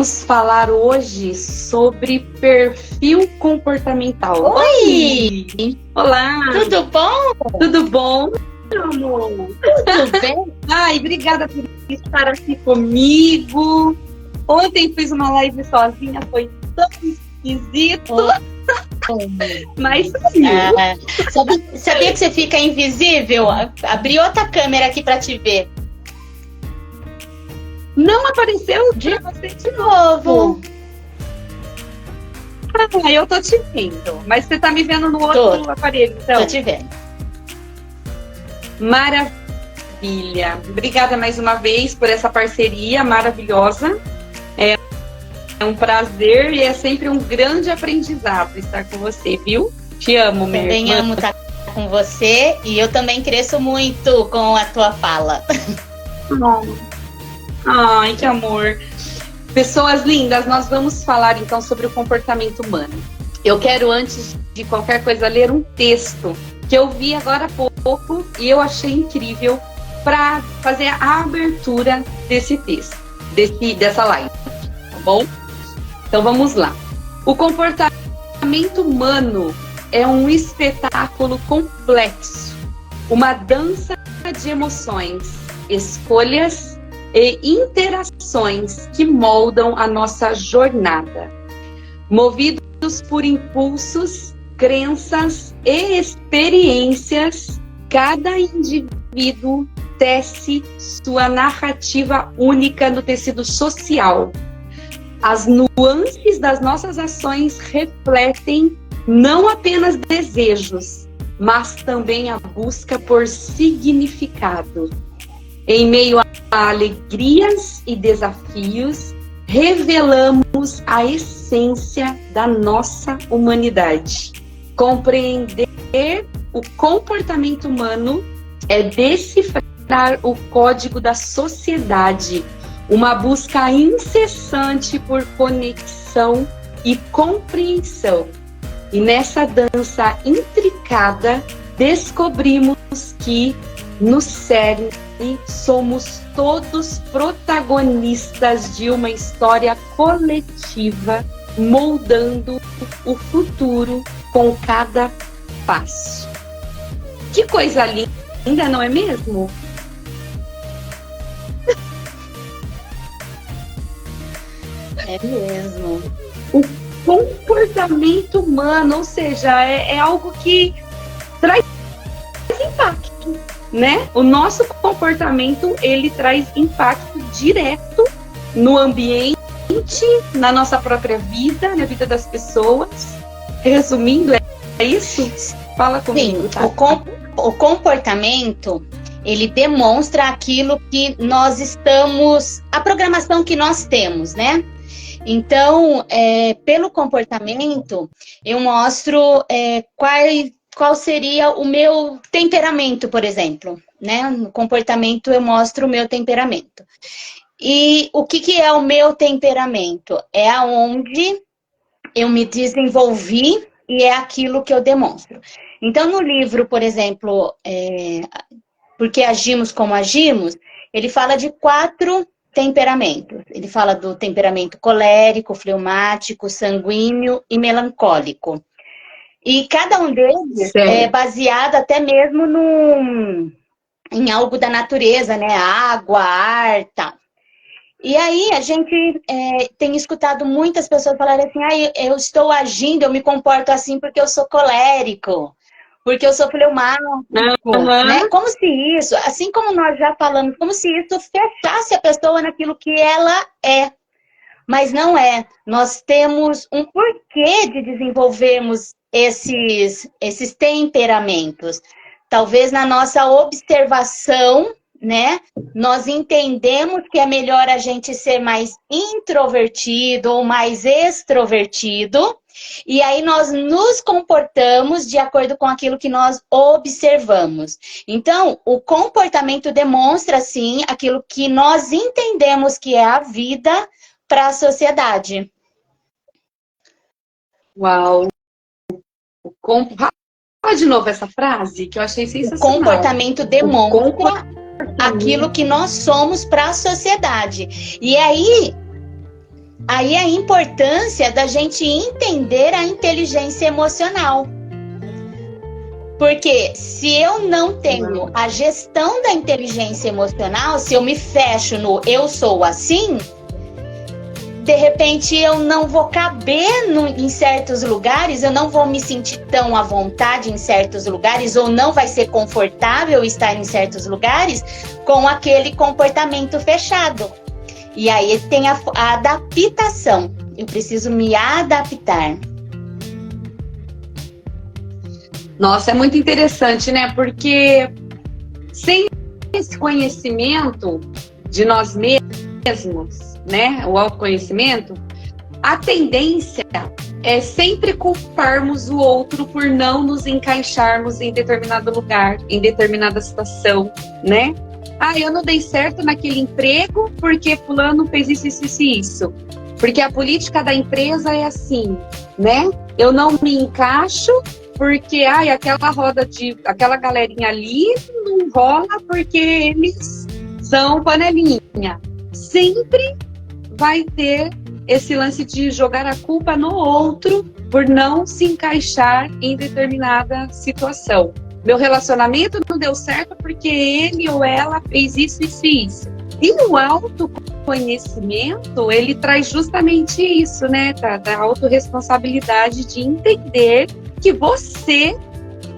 Vamos falar hoje sobre perfil comportamental. Oi! Olá! Tudo bom? Tudo bom, meu amor? Tudo bem? Ai, obrigada por estar aqui comigo. Ontem fiz uma live sozinha, foi tão esquisito. Mas sabia que você fica invisível? Abri outra câmera aqui pra te ver. Não apareceu de você de Novo. Ah, eu tô te vendo. Mas você tá me vendo no outro aparelho, então. Tô te vendo. Maravilha. Obrigada mais uma vez por essa parceria maravilhosa. É um prazer e é sempre um grande aprendizado estar com você, viu? Te amo, minha Também irmã. amo estar com você e eu também cresço muito com a tua fala. Ai, que amor. Pessoas lindas, nós vamos falar então sobre o comportamento humano. Eu quero, antes de qualquer coisa, ler um texto que eu vi agora há pouco e eu achei incrível para fazer a abertura desse texto, dessa live, tá bom? Então vamos lá. O comportamento humano é um espetáculo complexo, uma dança de emoções, escolhas e interações que moldam a nossa jornada. Movidos por impulsos, crenças e experiências, cada indivíduo tece sua narrativa única no tecido social. As nuances das nossas ações refletem não apenas desejos, mas também a busca por significado. Em meio a alegrias e desafios, revelamos a essência da nossa humanidade. Compreender o comportamento humano é decifrar o código da sociedade, uma busca incessante por conexão e compreensão. E nessa dança intricada, descobrimos que, no cerne, somos todos protagonistas de uma história coletiva, moldando o futuro com cada passo. Que coisa linda, não é mesmo? É mesmo. O comportamento humano, ou seja, é algo que traz impacto, né? O nosso comportamento, ele traz impacto direto no ambiente, na nossa própria vida, na vida das pessoas. Resumindo, é isso? Fala comigo. Sim, tá? o comportamento, ele demonstra aquilo que nós estamos, a programação que nós temos, né? Então, pelo comportamento, eu mostro qual seria o meu temperamento, por exemplo, né? No comportamento eu mostro o meu temperamento. E o que é o meu temperamento? É aonde eu me desenvolvi e é aquilo que eu demonstro. Então, no livro, por exemplo, Porque Agimos Como Agimos, ele fala de 4 temperamentos. Ele fala do temperamento colérico, fleumático, sanguíneo e melancólico. E cada um deles é baseado até mesmo em algo da natureza, né? Água, ar, tal. E aí a gente tem escutado muitas pessoas falarem assim, eu estou agindo, eu me comporto assim porque eu sou colérico, porque eu sou fleumático, né? Como se isso, assim como nós já falamos, como se isso fechasse a pessoa naquilo que ela é. Mas não é. Nós temos um porquê de desenvolvermos esses temperamentos. Talvez na nossa observação, né? Nós entendemos que é melhor a gente ser mais introvertido ou mais extrovertido. E aí nós nos comportamos de acordo com aquilo que nós observamos. Então, o comportamento demonstra, sim, aquilo que nós entendemos que é a vida para a sociedade. Uau! Fala de novo essa frase que eu achei sensacional. O comportamento demonstra aquilo que nós somos para a sociedade. E aí, aí a importância da gente entender a inteligência emocional. Porque se eu não tenho a gestão da inteligência emocional, se eu me fecho no eu sou assim, de repente eu não vou caber em certos lugares, eu não vou me sentir tão à vontade em certos lugares, ou não vai ser confortável estar em certos lugares com aquele comportamento fechado. E aí tem a adaptação. Eu preciso me adaptar. Nossa, é muito interessante, né? Porque sem esse conhecimento de nós mesmos, né? O autoconhecimento, a tendência é sempre culparmos o outro por não nos encaixarmos em determinado lugar, em determinada situação, né? Ah, eu não dei certo naquele emprego porque fulano fez isso. Porque a política da empresa é assim, né? Eu não me encaixo porque aquela galerinha ali não rola porque eles são panelinha. Sempre vai ter esse lance de jogar a culpa no outro por não se encaixar em determinada situação. Meu relacionamento não deu certo porque ele ou ela fez isso. E o autoconhecimento, ele traz justamente isso, né? Da autorresponsabilidade de entender que você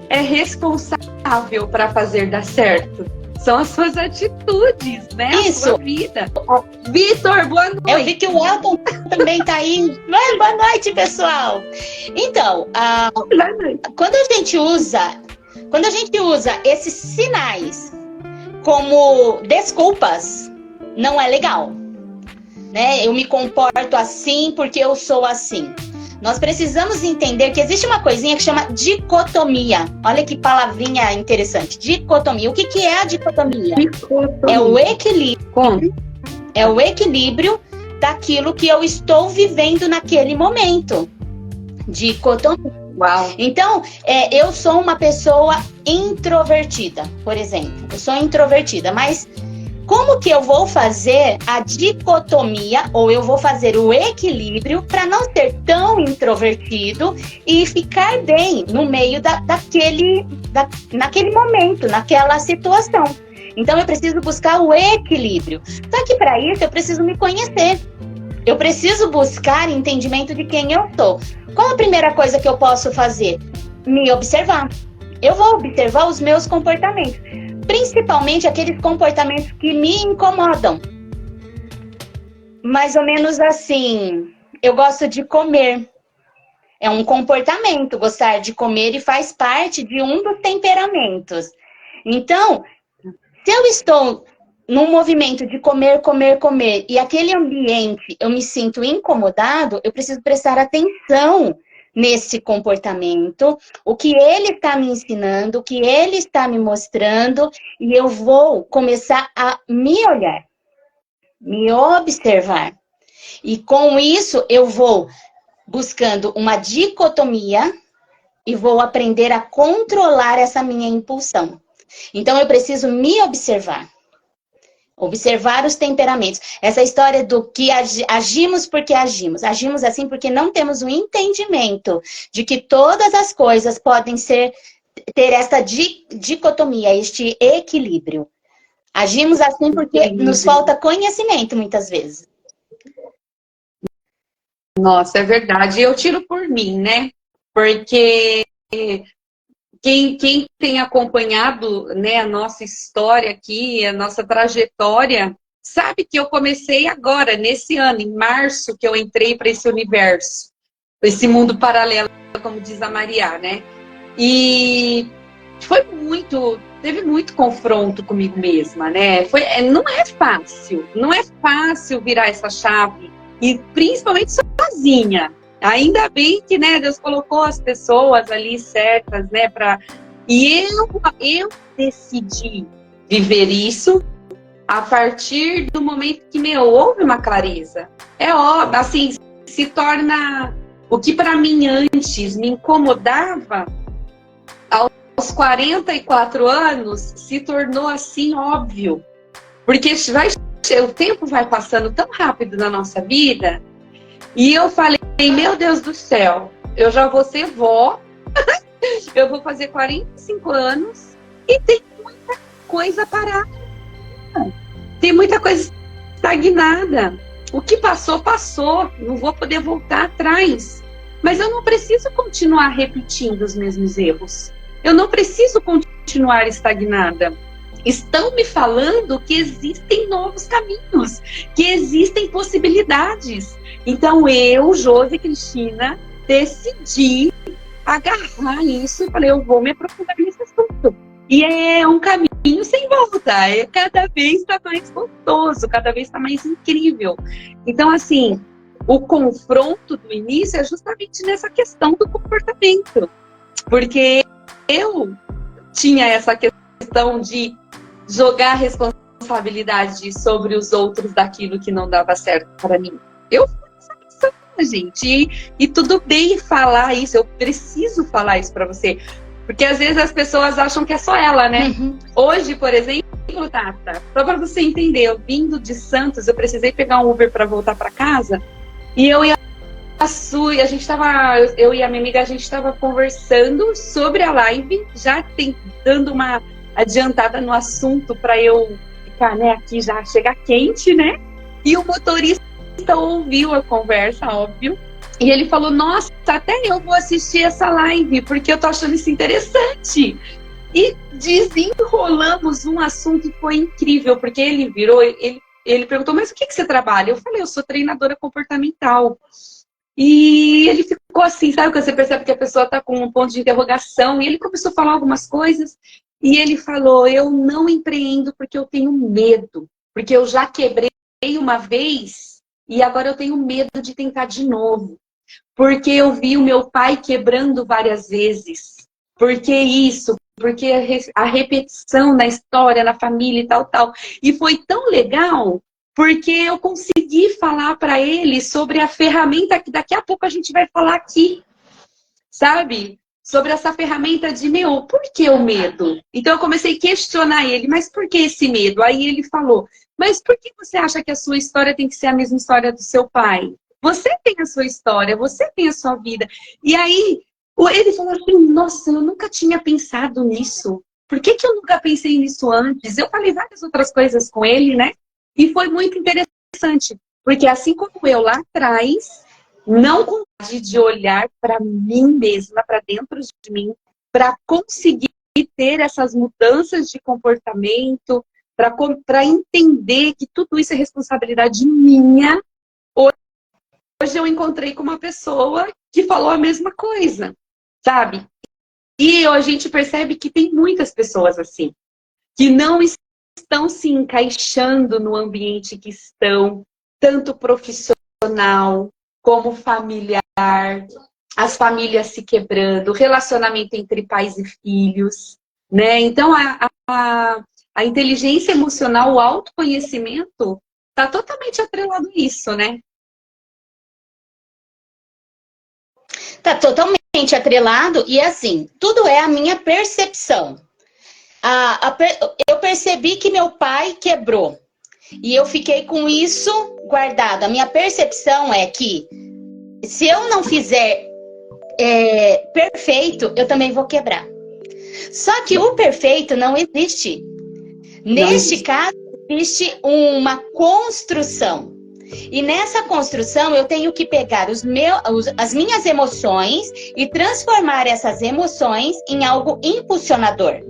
é responsável para fazer dar certo. São as suas atitudes, né? Isso. A sua vida. Vitor, boa noite. Eu vi que o Elton também tá aí. Boa noite, pessoal. Então, quando a gente usa esses sinais como desculpas, não é legal, né? Eu me comporto assim porque eu sou assim. Nós precisamos entender que existe uma coisinha que chama dicotomia. Olha que palavrinha interessante. Dicotomia. O que é a dicotomia? É o equilíbrio. Como? É o equilíbrio daquilo que eu estou vivendo naquele momento. Dicotomia. Uau. Então, eu sou uma pessoa introvertida, por exemplo. Eu sou introvertida, mas como que eu vou fazer a dicotomia, ou eu vou fazer o equilíbrio para não ser tão introvertido e ficar bem no meio naquele momento, naquela situação? Então, eu preciso buscar o equilíbrio. Só que para isso, eu preciso me conhecer. Eu preciso buscar entendimento de quem eu sou. Qual a primeira coisa que eu posso fazer? Me observar. Eu vou observar os meus comportamentos. Principalmente aqueles comportamentos que me incomodam. Mais ou menos assim, eu gosto de comer. É um comportamento, gostar de comer, e faz parte de um dos temperamentos. Então, se eu estou num movimento de comer, e aquele ambiente eu me sinto incomodado, eu preciso prestar atenção nesse comportamento, o que ele está me ensinando, o que ele está me mostrando, e eu vou começar a me olhar, me observar. E com isso eu vou buscando uma dicotomia e vou aprender a controlar essa minha impulsão. Então eu preciso me observar. Observar os temperamentos. Essa história do que agimos porque agimos. Agimos assim porque não temos o entendimento de que todas as coisas podem ter essa dicotomia, este equilíbrio. Agimos assim porque nos falta conhecimento, muitas vezes. Nossa, é verdade. Eu tiro por mim, né? Porque quem tem acompanhado, né, a nossa história aqui, a nossa trajetória, sabe que eu comecei agora, nesse ano, em março, que eu entrei para esse universo, esse mundo paralelo, como diz a Maria, né? E teve muito confronto comigo mesma, né? Não é fácil virar essa chave, e principalmente sozinha. Ainda bem que, né, Deus colocou as pessoas ali certas, né, e eu decidi viver isso a partir do momento que houve uma clareza. É óbvio, assim, se torna o que para mim antes me incomodava, aos 44 anos se tornou assim óbvio, porque o tempo vai passando tão rápido na nossa vida. E eu falei, meu Deus do céu, eu já vou ser vó, eu vou fazer 45 anos e tem muita coisa parada. Tem muita coisa estagnada. O que passou, passou. Não vou poder voltar atrás. Mas eu não preciso continuar repetindo os mesmos erros. Eu não preciso continuar estagnada. Estão me falando que existem novos caminhos, que existem possibilidades. Então eu, Josi Cristina, decidi agarrar isso e falei, eu vou me aprofundar nesse assunto. E é um caminho sem volta, cada vez está mais gostoso, cada vez está mais incrível. Então, assim, o confronto do início é justamente nessa questão do comportamento. Porque eu tinha essa questão de jogar a responsabilidade sobre os outros daquilo que não dava certo para mim. Eu fui essa pessoa, gente. E tudo bem falar isso, eu preciso falar isso para você. Porque às vezes as pessoas acham que é só ela, né? Uhum. Hoje, por exemplo, Tata, só para você entender, eu vindo de Santos, eu precisei pegar um Uber para voltar para casa. E eu e a Su, a gente tava, eu e a minha amiga, a gente estava conversando sobre a live, já dando uma adiantada no assunto para eu ficar, né, aqui já chegar quente, né? E o motorista ouviu a conversa, óbvio, e ele falou, nossa, até eu vou assistir essa live, porque eu tô achando isso interessante. E desenrolamos um assunto que foi incrível, porque ele virou, ele perguntou, mas o que você trabalha? Eu falei, eu sou treinadora comportamental. E ele ficou assim, sabe, quando você percebe que a pessoa tá com um ponto de interrogação, e ele começou a falar algumas coisas, e ele falou, eu não empreendo porque eu tenho medo, porque eu já quebrei uma vez, e agora eu tenho medo de tentar de novo, porque eu vi o meu pai quebrando várias vezes, porque isso, porque a repetição na história, na família e tal, tal, e foi tão legal, porque eu consegui falar para ele sobre a ferramenta que daqui a pouco a gente vai falar aqui, sabe? Sobre essa ferramenta de, por que o medo? Então eu comecei a questionar ele, mas por que esse medo? Aí ele falou, mas por que você acha que a sua história tem que ser a mesma história do seu pai? Você tem a sua história, você tem a sua vida. E aí ele falou assim, nossa, eu nunca tinha pensado nisso. Por que eu nunca pensei nisso antes? Eu falei várias outras coisas com ele, né? E foi muito interessante, porque assim como eu lá atrás, não consegui de olhar para mim mesma, para dentro de mim, para conseguir ter essas mudanças de comportamento, para entender que tudo isso é responsabilidade minha. Hoje eu encontrei com uma pessoa que falou a mesma coisa, sabe? E a gente percebe que tem muitas pessoas assim, que não estão se encaixando no ambiente que estão, tanto profissional como familiar, as famílias se quebrando, relacionamento entre pais e filhos, né? Então, a inteligência emocional, o autoconhecimento, está totalmente atrelado a isso, né? Está totalmente atrelado e, assim, tudo é a minha percepção. Eu percebi que meu pai quebrou. E eu fiquei com isso guardado. A minha percepção é que se eu não fizer perfeito, eu também vou quebrar. Só que o perfeito não existe. Neste caso, existe uma construção. E nessa construção, eu tenho que pegar as minhas emoções e transformar essas emoções em algo impulsionador.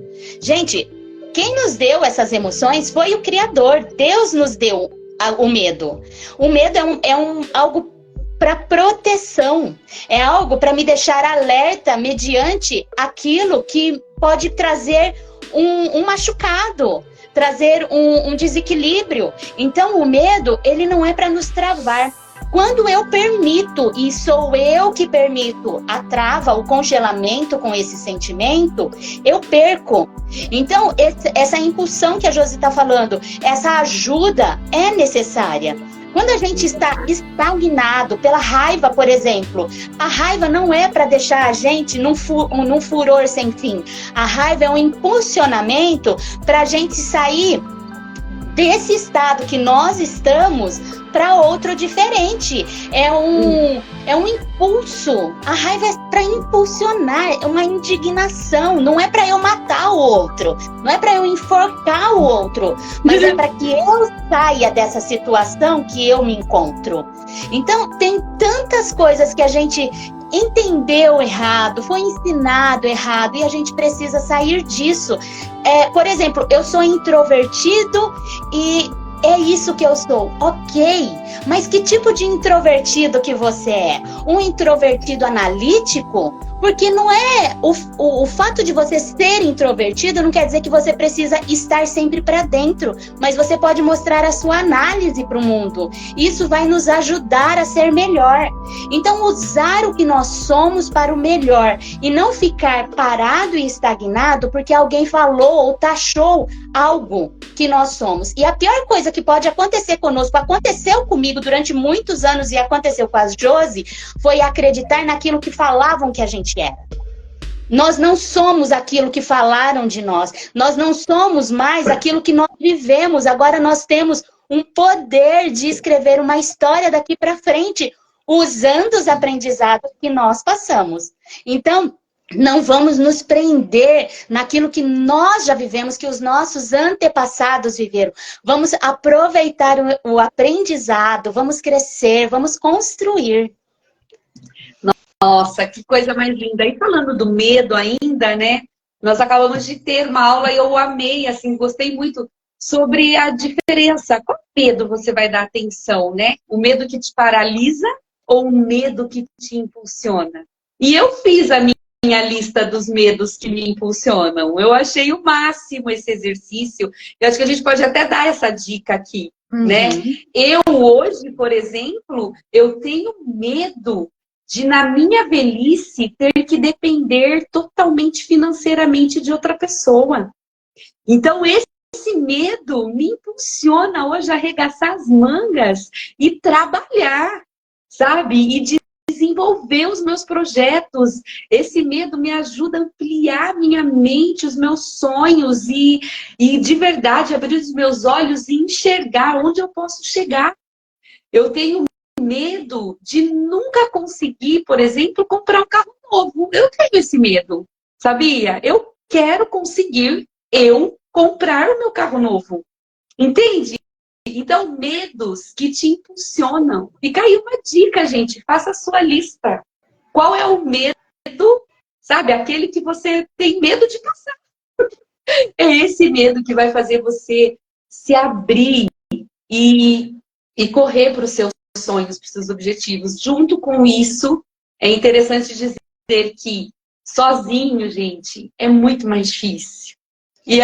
Gente, quem nos deu essas emoções foi o Criador. Deus nos deu o medo. O medo é algo para proteção. É algo para me deixar alerta mediante aquilo que pode trazer um machucado, trazer um desequilíbrio. Então, o medo, ele não é para nos travar. Quando eu permito, e sou eu que permito a trava, o congelamento com esse sentimento, eu perco. Então, essa impulsão que a Josi está falando, essa ajuda é necessária. Quando a gente está estagnado pela raiva, por exemplo, a raiva não é para deixar a gente num furor sem fim. A raiva é um impulsionamento para a gente sair desse estado que nós estamos para outro diferente. É um impulso. A raiva é para impulsionar, é uma indignação. Não é para eu matar o outro, não é para eu enforcar o outro, mas é para que eu saia dessa situação que eu me encontro. Então, tem tantas coisas que a gente entendeu errado, foi ensinado errado, e a gente precisa sair disso. Por exemplo, eu sou introvertido e é isso que eu sou, ok, mas que tipo de introvertido que você é? Um introvertido analítico? Porque não é o fato de você ser introvertido não quer dizer que você precisa estar sempre para dentro, mas você pode mostrar a sua análise para o mundo. Isso vai nos ajudar a ser melhor. Então, usar o que nós somos para o melhor e não ficar parado e estagnado porque alguém falou ou taxou algo que nós somos. E a pior coisa que pode acontecer conosco, aconteceu comigo durante muitos anos e aconteceu com a Josi, foi acreditar naquilo que falavam que a gente era. Nós não somos aquilo que falaram de nós. Nós não somos mais aquilo que nós vivemos. Agora nós temos um poder de escrever uma história daqui para frente, usando os aprendizados que nós passamos. Então, não vamos nos prender naquilo que nós já vivemos, que os nossos antepassados viveram. Vamos aproveitar o aprendizado, vamos crescer, vamos construir. Nossa, que coisa mais linda. E falando do medo ainda, né? Nós acabamos de ter uma aula e eu amei, assim, gostei muito sobre a diferença. Qual medo você vai dar atenção, né? O medo que te paralisa ou o medo que te impulsiona? E eu fiz a minha lista dos medos que me impulsionam. Eu achei o máximo esse exercício. Eu acho que a gente pode até dar essa dica aqui, né? Eu hoje, por exemplo, eu tenho medo de, na minha velhice, ter que depender totalmente financeiramente de outra pessoa. Então, esse medo me impulsiona hoje a arregaçar as mangas e trabalhar, sabe? E desenvolver os meus projetos. Esse medo me ajuda a ampliar minha mente, os meus sonhos e de verdade abrir os meus olhos e enxergar onde eu posso chegar. Eu tenho medo de nunca conseguir, por exemplo, comprar um carro novo. Eu tenho esse medo, sabia? Eu quero conseguir comprar o meu carro novo. Entende? Então, medos que te impulsionam. Fica aí uma dica, gente. Faça a sua lista. Qual é o medo, sabe? Aquele que você tem medo de passar. É esse medo que vai fazer você se abrir e correr para os seus sonhos, para os seus objetivos. Junto com isso, é interessante dizer que sozinho, gente, é muito mais difícil. E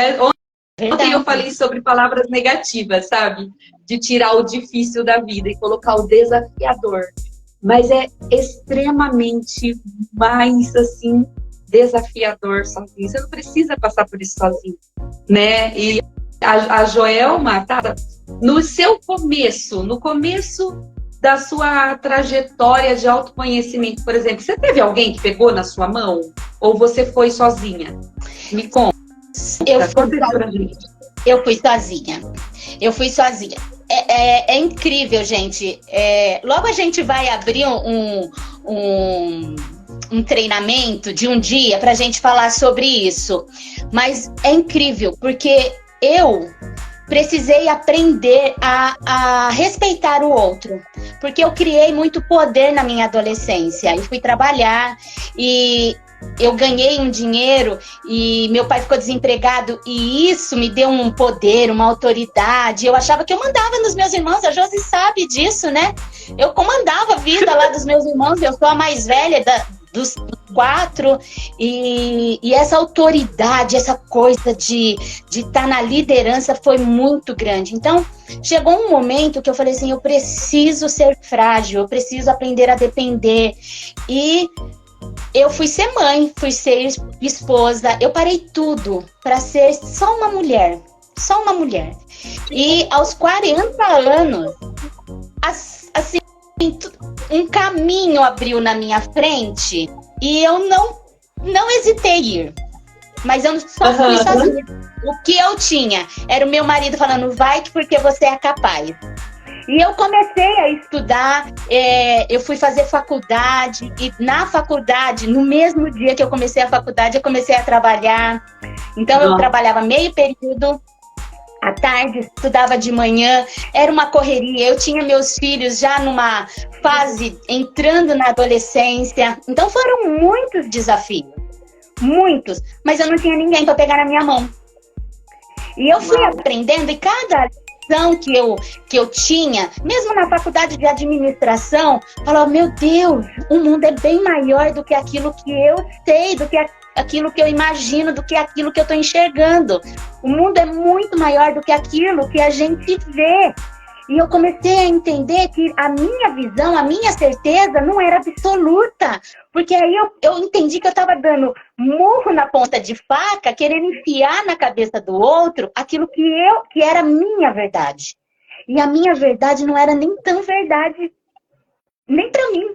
ontem eu falei sobre palavras negativas, sabe? De tirar o difícil da vida e colocar o desafiador. Mas é extremamente mais, assim, desafiador sozinho. Você não precisa passar por isso sozinho, né? E a Joelma, tá? No seu começo, no começo da sua trajetória de autoconhecimento, por exemplo, você teve alguém que pegou na sua mão? Ou você foi sozinha? Me conta. Eu fui sozinha. É incrível, gente. Logo a gente vai abrir um treinamento de um dia pra gente falar sobre isso. Mas é incrível, porque eu precisei aprender a respeitar o outro. Porque eu criei muito poder na minha adolescência. Eu fui trabalhar e eu ganhei um dinheiro e meu pai ficou desempregado e isso me deu um poder, uma autoridade. Eu achava que eu mandava nos meus irmãos, a Josi sabe disso, né? Eu comandava a vida lá dos meus irmãos, eu sou a mais velha dos 4 e essa autoridade, essa coisa de estar na liderança foi muito grande. Então, chegou um momento que eu falei assim, eu preciso ser frágil, eu preciso aprender a depender. E eu fui ser mãe, fui ser esposa, eu parei tudo para ser só uma mulher. E aos 40 anos, assim, um caminho abriu na minha frente e eu não hesitei em ir. Mas eu só fui sozinha. O que eu tinha era o meu marido falando, vai porque você é capaz. E eu comecei a estudar, eu fui fazer faculdade, e na faculdade, no mesmo dia que eu comecei a faculdade, eu comecei a trabalhar. Então, eu trabalhava meio período, à tarde, estudava de manhã, era uma correria. Eu tinha meus filhos já numa fase, entrando na adolescência. Então, foram muitos desafios, muitos. Mas eu não tinha ninguém para pegar na minha mão. E eu fui aprendendo, e cada lição que eu tinha, mesmo na faculdade de administração, falava, meu Deus, o mundo é bem maior do que aquilo que eu sei, do que aquilo que eu imagino, do que aquilo que eu estou enxergando. O mundo é muito maior do que aquilo que a gente vê. E eu comecei a entender que a minha visão, a minha certeza não era absoluta. Porque aí eu entendi que eu estava dando murro na ponta de faca, querendo enfiar na cabeça do outro aquilo que era minha verdade. E a minha verdade não era nem tão verdade, nem para mim.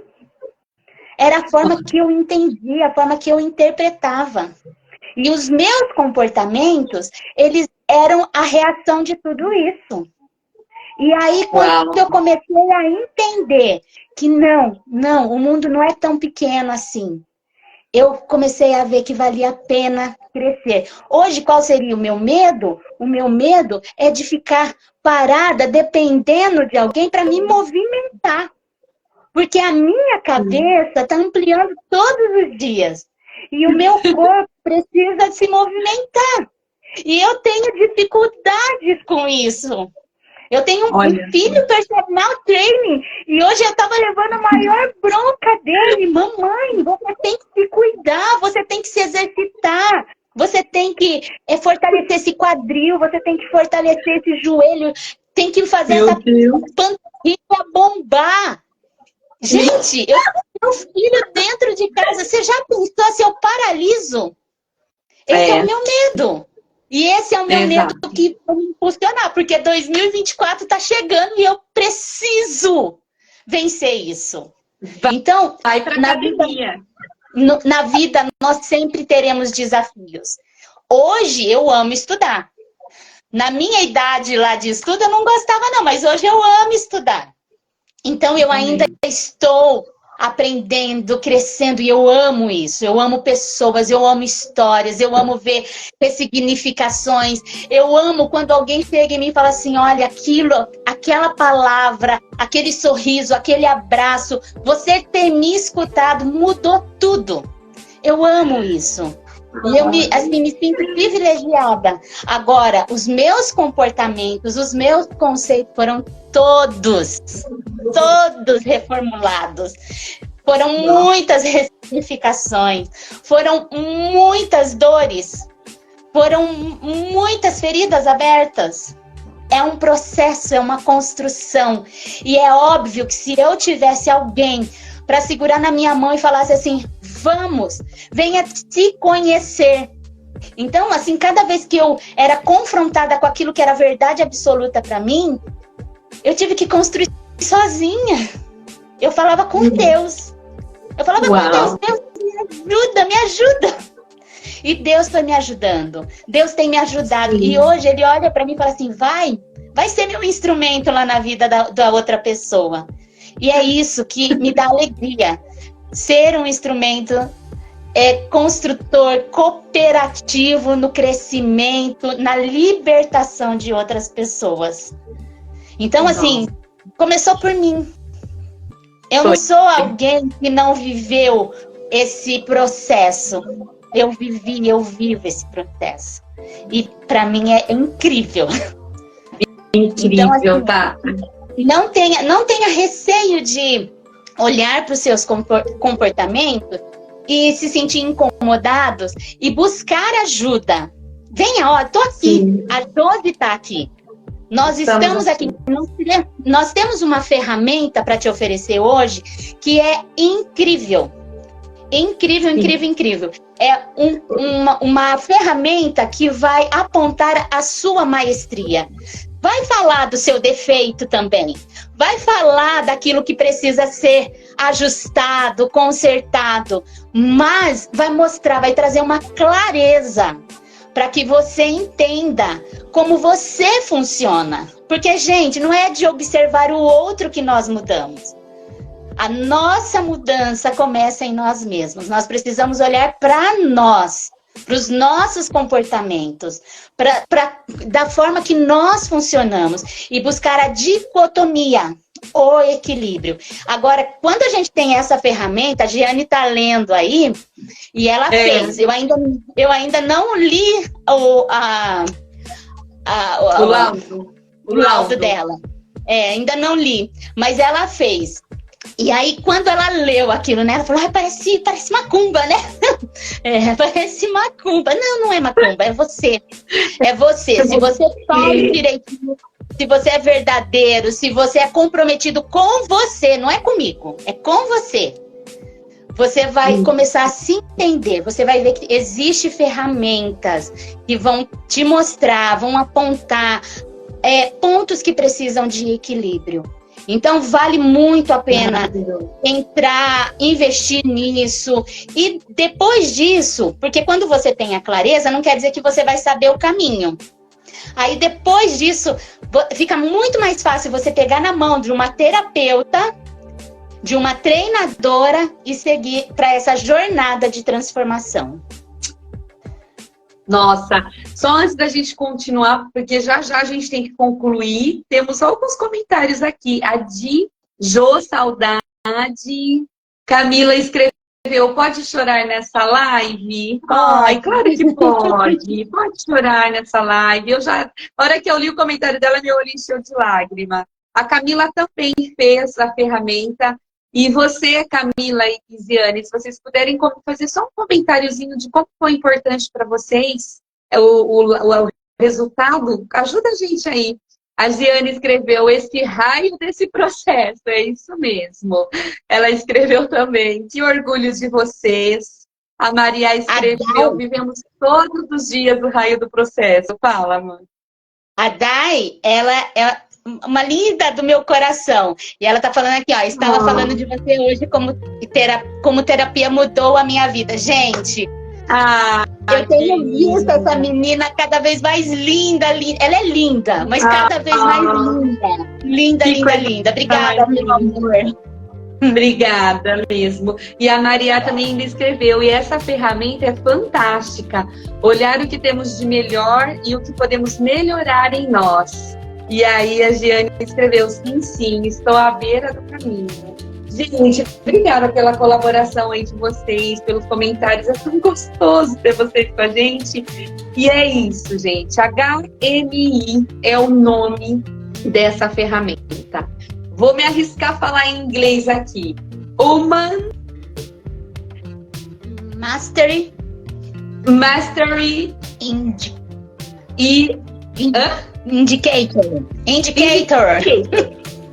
Era a forma que eu entendia, a forma que eu interpretava. E os meus comportamentos, eles eram a reação de tudo isso. E aí, quando eu comecei a entender que não, o mundo não é tão pequeno assim, eu comecei a ver que valia a pena crescer. Hoje, qual seria o meu medo? O meu medo é de ficar parada, dependendo de alguém para me movimentar. Porque a minha cabeça está ampliando todos os dias. E o meu corpo precisa se movimentar. E eu tenho dificuldades com isso. Eu tenho um filho personal training. E hoje eu estava levando a maior bronca dele. Mamãe, você tem que se cuidar, você tem que se exercitar. Você tem que fortalecer esse quadril, você tem que fortalecer esse joelho. Tem que fazer essa panturrilha bombar. Gente, eu tenho meu filho dentro de casa. Você já pensou se eu paraliso? Esse é o meu medo. E esse é o meu medo que vai me impulsionar. Porque 2024 está chegando e eu preciso vencer isso. Então, na vida, nós sempre teremos desafios. Hoje, eu amo estudar. Na minha idade lá de estudo, eu não gostava não. Mas hoje eu amo estudar. Então, eu ainda estou aprendendo, crescendo, e eu amo isso. Eu amo pessoas, eu amo histórias, eu amo ver ressignificações. Eu amo quando alguém chega em mim e fala assim, olha, aquela palavra, aquele sorriso, aquele abraço, você ter me escutado mudou tudo. Eu amo isso. Me sinto privilegiada. Agora, os meus comportamentos, os meus conceitos foram todos reformulados. Foram muitas ressignificações, foram muitas dores, foram muitas feridas abertas. É um processo, é uma construção. E é óbvio que se eu tivesse alguém para segurar na minha mão e falasse assim, vamos, venha te conhecer. Então, assim, cada vez que eu era confrontada com aquilo que era verdade absoluta para mim, eu tive que construir sozinha. Eu falava com Deus. Eu falava com Deus, me ajuda. E Deus foi me ajudando. Deus tem me ajudado. Sim. E hoje Ele olha para mim e fala assim, vai ser meu instrumento lá na vida da outra pessoa. E é isso que me dá alegria. Ser um instrumento construtor, cooperativo no crescimento, na libertação de outras pessoas. Então, assim, começou por mim. Eu não sou alguém que não viveu esse processo. Eu vivo esse processo. E para mim é incrível. Incrível, então, assim, tá? Não tenha receio de olhar para os seus comportamentos e se sentir incomodados e buscar ajuda. Venha, tô aqui. Sim. A Josi tá aqui. Nós estamos aqui. Nós temos uma ferramenta para te oferecer hoje que é incrível. Incrível. É uma ferramenta que vai apontar a sua maestria. Vai falar do seu defeito também. Vai falar daquilo que precisa ser ajustado, consertado. Mas vai trazer uma clareza para que você entenda como você funciona. Porque, gente, não é de observar o outro que nós mudamos. A nossa mudança começa em nós mesmos. Nós precisamos olhar para nós, para os nossos comportamentos, da forma que nós funcionamos e buscar a dicotomia, o equilíbrio. Agora, quando a gente tem essa ferramenta, a Giane está lendo aí, e ela fez. Eu ainda não li o laudo dela. Ainda não li, mas ela fez. E aí, quando ela leu aquilo, né? Ela falou, parece macumba, né? Parece macumba. Não, não é macumba, é você. É você. Se você faz direitinho, se você é verdadeiro, se você é comprometido com você, não é comigo, é com você. Você vai começar a se entender, você vai ver que existem ferramentas que vão te mostrar, vão apontar pontos que precisam de equilíbrio. Então, vale muito a pena entrar, investir nisso. E depois disso, porque quando você tem a clareza, não quer dizer que você vai saber o caminho. Aí, depois disso, fica muito mais fácil você pegar na mão de uma terapeuta, de uma treinadora e seguir para essa jornada de transformação. Nossa, só antes da gente continuar, porque já a gente tem que concluir, temos alguns comentários aqui. A Jô, saudade. Camila escreveu, pode chorar nessa live? Ai, claro que pode. Pode chorar nessa live. A hora que eu li o comentário dela, meu olho encheu de lágrima. A Camila também fez a ferramenta. E você, Camila e Giane, se vocês puderem fazer só um comentáriozinho de como foi importante para vocês o resultado, ajuda a gente aí. A Giane escreveu esse raio desse processo, é isso mesmo. Ela escreveu também, que orgulho de vocês. A Maria escreveu, vivemos todos os dias o raio do processo. Fala, mãe. A Dai, ela é uma linda do meu coração. E ela tá falando aqui, estava falando de você hoje como terapia mudou a minha vida. Gente, eu tenho visto essa menina cada vez mais linda. Ela é linda, mas cada vez mais linda. Linda. Obrigada, meu amor. Obrigada mesmo. E a Maria também me escreveu, e essa ferramenta é fantástica. Olhar o que temos de melhor e o que podemos melhorar em nós. E aí a Giane escreveu, sim, estou à beira do caminho. Gente, obrigada pela colaboração aí de vocês, pelos comentários. É tão gostoso ter vocês com a gente. E é isso, gente. HMI é o nome dessa ferramenta. Vou me arriscar a falar em inglês aqui. Human Mastery Indicator.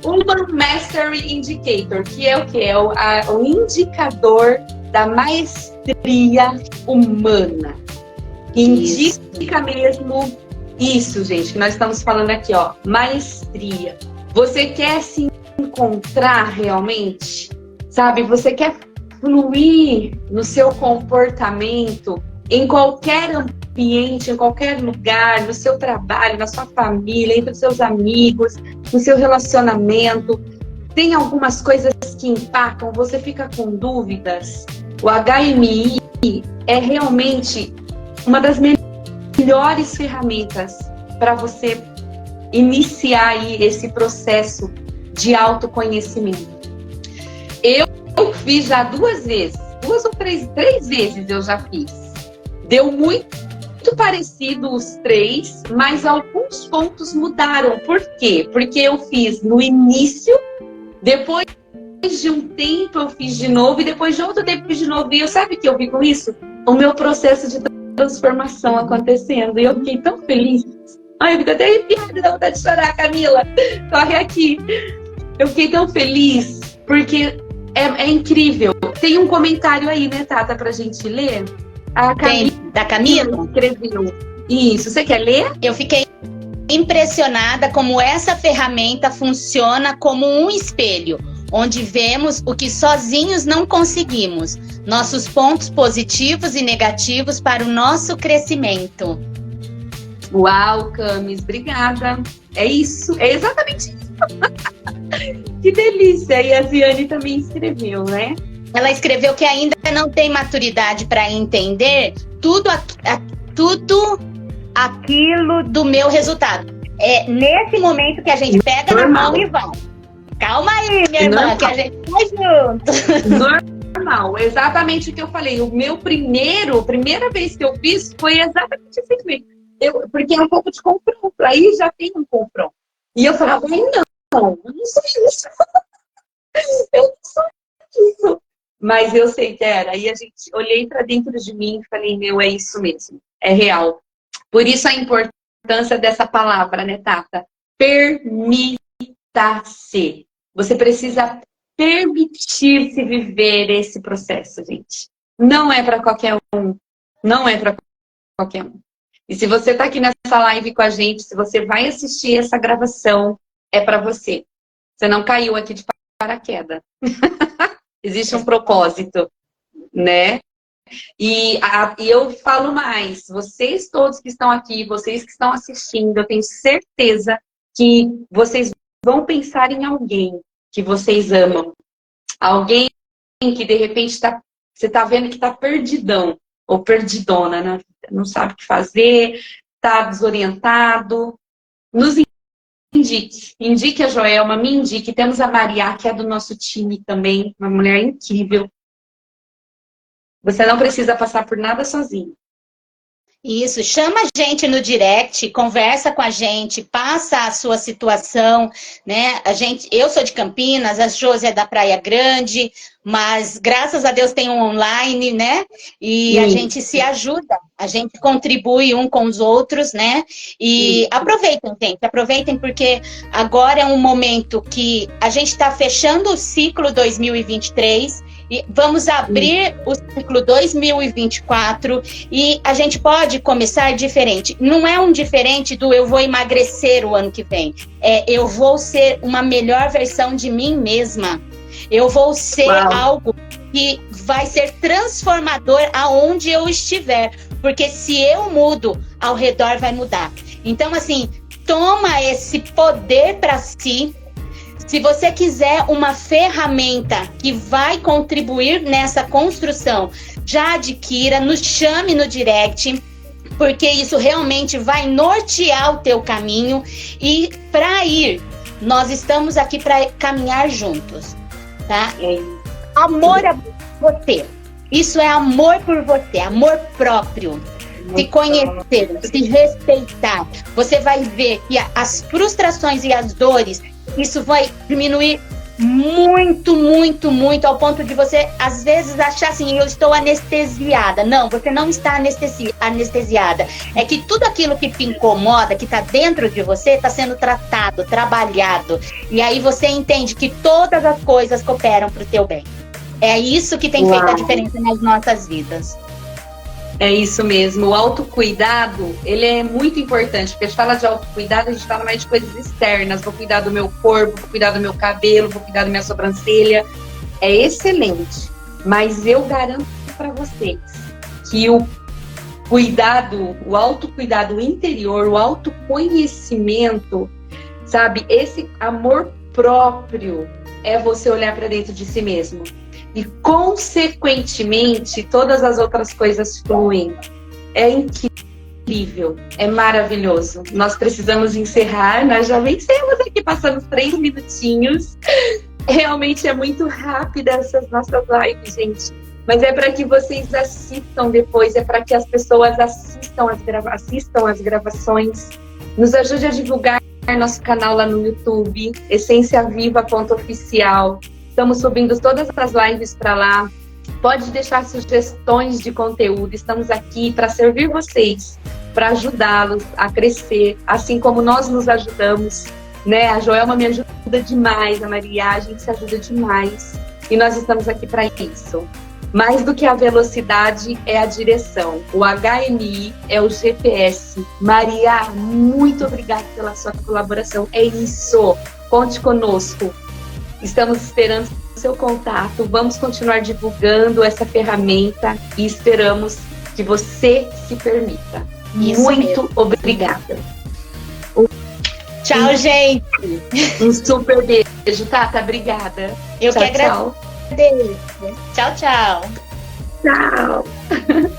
Human Mastery Indicator, que é o que? É o indicador da maestria humana. Indica mesmo isso, gente, que nós estamos falando aqui, maestria. Você quer se encontrar realmente? Sabe, você quer fluir no seu comportamento em qualquer ambiente, em qualquer lugar, no seu trabalho, na sua família, entre os seus amigos, no seu relacionamento. Tem algumas coisas que impactam, você fica com dúvidas. O HMI é realmente uma das melhores ferramentas para você iniciar aí esse processo de autoconhecimento. Eu fiz já 2 vezes, 2 ou 3 vezes eu já fiz. Deu muito parecido os 3, mas alguns pontos mudaram. Por quê? Porque eu fiz no início, depois de um tempo eu fiz de novo, e depois de outro tempo eu fiz de novo. E eu sabe o que eu vi com isso? O meu processo de transformação acontecendo. E eu fiquei tão feliz. Ai, eu fico até arrepiada, dá vontade de chorar, Camila. Corre aqui. Eu fiquei tão feliz, porque é incrível. Tem um comentário aí, né, Tata, pra gente ler? Da Camila? Escreveu. Isso, você quer ler? Eu fiquei impressionada como essa ferramenta funciona como um espelho, onde vemos o que sozinhos não conseguimos, nossos pontos positivos e negativos para o nosso crescimento. Uau, Camis, obrigada. É isso, é exatamente isso. Que delícia. E a Ziane também escreveu, né? Ela escreveu que ainda não tem maturidade para entender tudo aquilo do meu resultado. É nesse momento que a gente pega na mão e vai. Calma aí, minha irmã, que a gente vai junto. Normal, exatamente o que eu falei. O meu primeira vez que eu fiz foi exatamente assim mesmo. Porque é um pouco de confronto. Aí já tem um confronto. E eu falava, não sou isso. Eu não sou isso. Mas eu sei que era. Aí olhei para dentro de mim e falei, é isso mesmo. É real. Por isso a importância dessa palavra, né, Tata? Permita-se. Você precisa permitir-se viver esse processo, gente. Não é para qualquer um. Não é para qualquer um. E se você está aqui nessa live com a gente, se você vai assistir essa gravação, é para você. Você não caiu aqui de paraquedas. Existe um propósito, né? E eu falo mais, vocês todos que estão aqui, vocês que estão assistindo, eu tenho certeza que vocês vão pensar em alguém que vocês amam. Alguém que de repente você está vendo que está perdidão ou perdidona na vida, não sabe o que fazer, está desorientado. Nos indique a Joelma, me indique. Temos a Maria, que é do nosso time também, uma mulher incrível. Você não precisa passar por nada sozinho. Isso, chama a gente no direct, conversa com a gente, passa a sua situação, né? Eu sou de Campinas, a Josi é da Praia Grande, mas graças a Deus tem um online, né? E a gente se ajuda, a gente contribui um com os outros, né? E aproveitem porque agora é um momento que a gente está fechando o ciclo 2023, e vamos abrir o ciclo 2024 e a gente pode começar diferente. Não é um diferente do eu vou emagrecer o ano que vem. Eu vou ser uma melhor versão de mim mesma. Eu vou ser algo que vai ser transformador aonde eu estiver. Porque se eu mudo, ao redor vai mudar. Então, assim, toma esse poder para si. Se você quiser uma ferramenta que vai contribuir nessa construção, já adquira, nos chame no direct, porque isso realmente vai nortear o teu caminho. E para ir, nós estamos aqui para caminhar juntos, tá? Amor a você. Isso é amor por você, amor próprio. Se conhecer, se respeitar. Você vai ver que as frustrações e as dores, isso vai diminuir muito, muito, muito, ao ponto de você, às vezes, achar assim, eu estou anestesiada. Não, você não está anestesiada. É que tudo aquilo que te incomoda, que está dentro de você, está sendo tratado, trabalhado. E aí você entende que todas as coisas cooperam para o teu bem. É isso que tem feito a diferença nas nossas vidas. É isso mesmo. O autocuidado, ele é muito importante, porque a gente fala de autocuidado, a gente fala mais de coisas externas. Vou cuidar do meu corpo, vou cuidar do meu cabelo, vou cuidar da minha sobrancelha. É excelente. Mas eu garanto para vocês que o cuidado, o autocuidado interior, o autoconhecimento, sabe? Esse amor próprio é você olhar para dentro de si mesmo. E, consequentemente, todas as outras coisas fluem. É incrível, é maravilhoso. Nós precisamos encerrar, nós já vencemos aqui, passamos 3 minutinhos. Realmente é muito rápida essas nossas lives, gente. Mas é para que vocês assistam depois, é para que as pessoas assistam as gravações. Nos ajude a divulgar nosso canal lá no YouTube, essenciaviva.oficial. Estamos subindo todas as lives para lá. Pode deixar sugestões de conteúdo. Estamos aqui para servir vocês, para ajudá-los a crescer, assim como nós nos ajudamos, né? A Joelma me ajuda demais, a Maria, a gente se ajuda demais. E nós estamos aqui para isso. Mais do que a velocidade é a direção. O HMI é o GPS. Maria, muito obrigada pela sua colaboração. É isso. Conte conosco. Estamos esperando o seu contato. Vamos continuar divulgando essa ferramenta e esperamos que você se permita. Isso Muito mesmo. obrigada. Tchau, gente. Um super beijo, Tata. Obrigada. Eu Tchau, que agradeço. Tchau, tchau. Tchau.